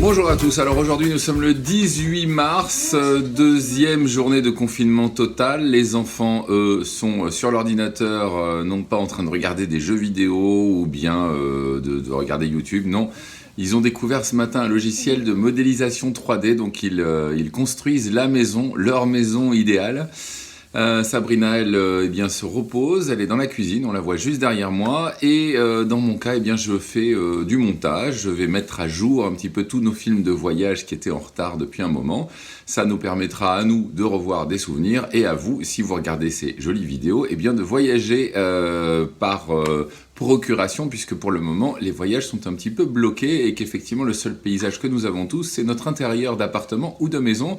Bonjour à tous, alors aujourd'hui nous sommes le 18 mars, deuxième journée de confinement total. Les enfants sont sur l'ordinateur, non pas en train de regarder des jeux vidéo ou bien de regarder YouTube, non. Ils ont découvert ce matin un logiciel de modélisation 3D, donc ils construisent la maison, leur maison idéale. Sabrina, elle eh bien, se repose, elle est dans la cuisine, on la voit juste derrière moi. Et dans mon cas, eh bien, je fais du montage, je vais mettre à jour un petit peu tous nos films de voyage qui étaient en retard depuis un moment. Ça nous permettra à nous de revoir des souvenirs et à vous, si vous regardez ces jolies vidéos, eh bien, de voyager par procuration, puisque pour le moment, les voyages sont un petit peu bloqués et qu'effectivement, le seul paysage que nous avons tous, c'est notre intérieur d'appartement ou de maison.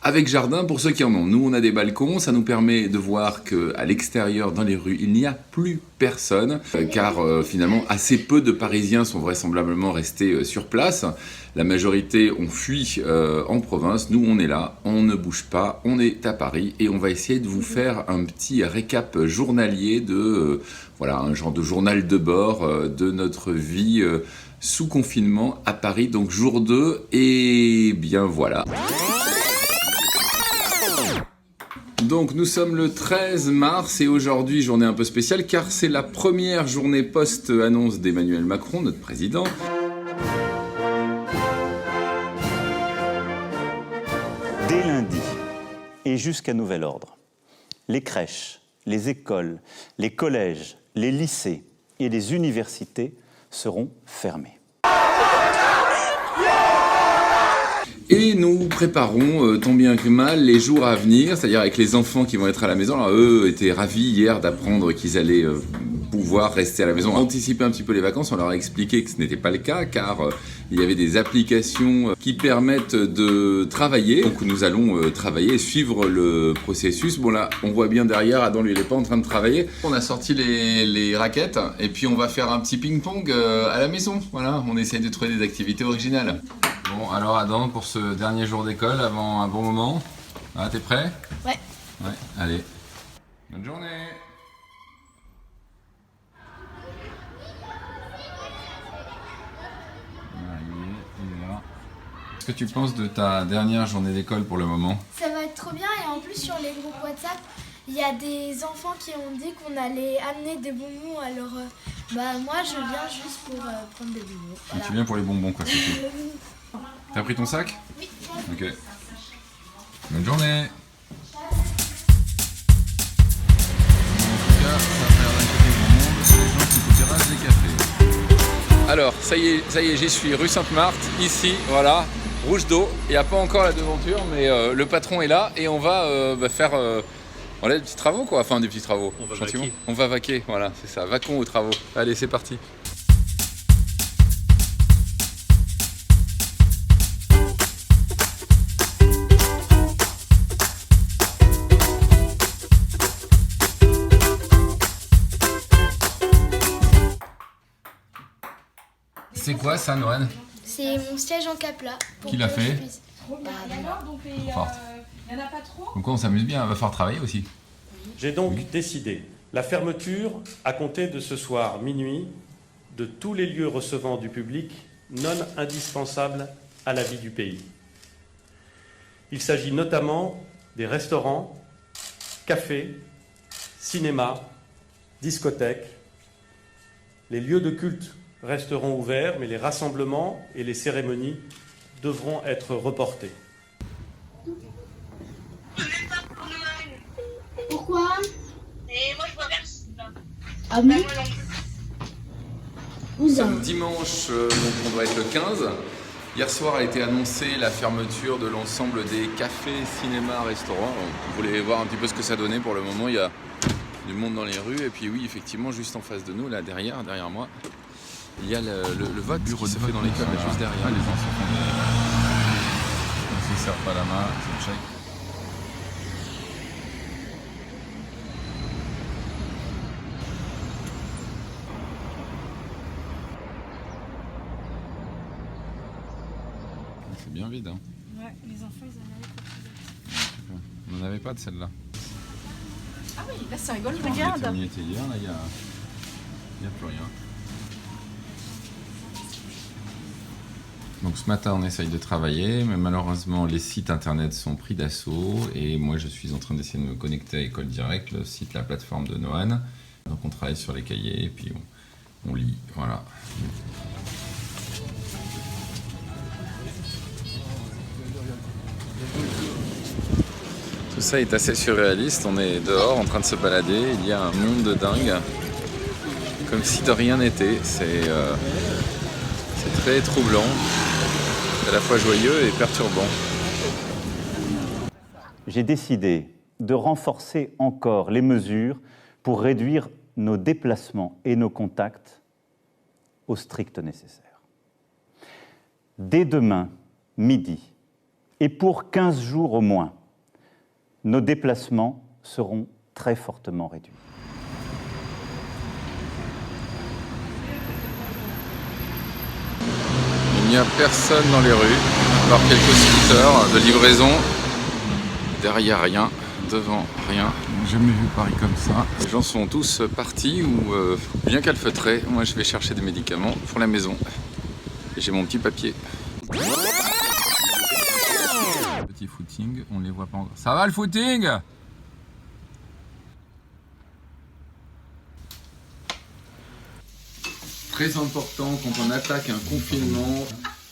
Avec jardin pour ceux qui en ont. Nous, on a des balcons, ça nous permet de voir qu'à l'extérieur, dans les rues, il n'y a plus personne, car finalement, assez peu de Parisiens sont vraisemblablement restés sur place. La majorité ont fui en province. Nous, on est là, on ne bouge pas, on est à Paris et on va essayer de vous faire un petit récap journalier de, voilà, un genre de journal de bord de notre vie sous confinement à Paris, donc jour 2, et bien voilà. Donc nous sommes le 13 mars et aujourd'hui journée un peu spéciale car c'est la première journée post-annonce d'Emmanuel Macron, notre président. Dès lundi et jusqu'à nouvel ordre, les crèches, les écoles, les collèges, les lycées et les universités seront fermés. Et nous préparons tant bien que mal les jours à venir, c'est-à-dire avec les enfants qui vont être à la maison. Alors eux étaient ravis hier d'apprendre qu'ils allaient pouvoir rester à la maison, anticiper un petit peu les vacances. On leur a expliqué que ce n'était pas le cas car il y avait des applications qui permettent de travailler. Donc nous allons travailler et suivre le processus. Bon là, on voit bien derrière, Adam lui il n'est pas en train de travailler. On a sorti les raquettes et puis on va faire un petit ping-pong à la maison. Voilà, on essaye de trouver des activités originales. Bon, alors Adam, pour ce dernier jour d'école, avant un bon moment, ah, t'es prêt? Ouais. Ouais, allez. Bonne journée. Voilà, il est là. Qu'est-ce que tu penses de ta dernière journée d'école pour le moment? Ça va être trop bien et en plus sur les groupes WhatsApp, il y a des enfants qui ont dit qu'on allait amener des bonbons, alors moi je viens juste pour prendre des bonbons. Voilà. Tu viens pour les bonbons quoi, c'est tout. T'as pris ton sac? Oui. Ok. Bonne journée. En tout cas, ça va faire d'inquiéter grand monde, c'est les gens qui vous terrassent des cafés. Alors, ça y est, j'y suis, rue Sainte-Marthe, ici, voilà, rouge d'eau. Il n'y a pas encore la devanture, mais le patron est là et on va faire voilà, des petits travaux quoi, enfin des petits travaux. On va vaquer. On va vaquer, voilà, c'est ça, vaquons aux travaux. Allez, c'est parti. C'est quoi ça, Noël? C'est mon siège en Capla. Qui l'a fait? Forte. Il n'y en a pas trop. Donc on s'amuse bien, on va falloir travailler aussi. J'ai donc décidé la fermeture, à compter de ce soir minuit, de tous les lieux recevant du public non indispensables à la vie du pays. Il s'agit notamment des restaurants, cafés, cinémas, discothèques. Les lieux de culte resteront ouverts, mais les rassemblements et les cérémonies devront être reportés. Pourquoi? Et moi je vois personne. Ah oui. Nous sommes dimanche, donc on doit être le 15. Hier soir a été annoncée la fermeture de l'ensemble des cafés, cinémas, restaurants. On voulait voir un petit peu ce que ça donnait. Pour le moment, il y a du monde dans les rues. Et puis oui, effectivement, juste en face de nous, là derrière moi, il y a le vote qui se fait dans l'école, juste derrière. Les enfants font ils ne servent pas la main, c'est le chèque. C'est bien vide, hein. Ouais, les enfants ils en avaient. On n'en avait pas de celle-là. Ah oui, là c'est rigolo, On regarde. y était hier, là il n'y a plus rien. Donc ce matin, on essaye de travailler, mais malheureusement, les sites internet sont pris d'assaut. Et moi, je suis en train d'essayer de me connecter à École Directe, le site, la plateforme de Noan. Donc on travaille sur les cahiers et puis on lit. Voilà. Tout ça est assez surréaliste. On est dehors en train de se balader. Il y a un monde de dingue. Comme si de rien n'était. C'est très troublant. À la fois joyeux et perturbant. J'ai décidé de renforcer encore les mesures pour réduire nos déplacements et nos contacts au strict nécessaire. Dès demain, midi, et pour 15 jours au moins, nos déplacements seront très fortement réduits. Il n'y a personne dans les rues, à part quelques scooters de livraison. Derrière rien, devant rien. Jamais vu Paris comme ça. Les gens sont tous partis ou bien calfeutrés. Moi je vais chercher des médicaments pour la maison. Et j'ai mon petit papier. Petit footing, on les voit pas encore. Ça va le footing ? Très important quand on attaque un confinement.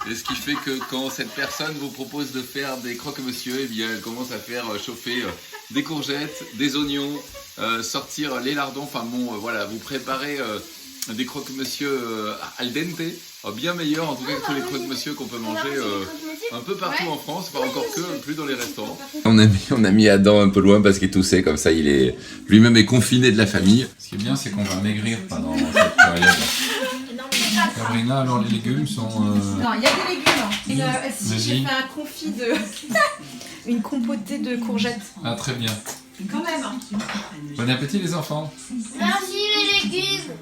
Et ce qui fait que quand cette personne vous propose de faire des croque-monsieur, eh bien elle commence à faire chauffer des courgettes, des oignons, sortir les lardons, enfin bon, voilà, vous préparez des croque-monsieur al dente, bien meilleurs en tout cas que tous les croque-monsieur qu'on peut manger un peu partout en France, pas encore que plus dans les restaurants. On a mis Adam un peu loin parce qu'il toussait, comme ça il est lui-même est confiné de la famille. Ce qui est bien, c'est qu'on va maigrir pendant cette période. Sabrina, alors les légumes sont... Non, il y a des légumes. Si j'ai fait un confit de... une compotée de courgettes. Ah, très bien. Quand même. Bon appétit les enfants. Merci les légumes.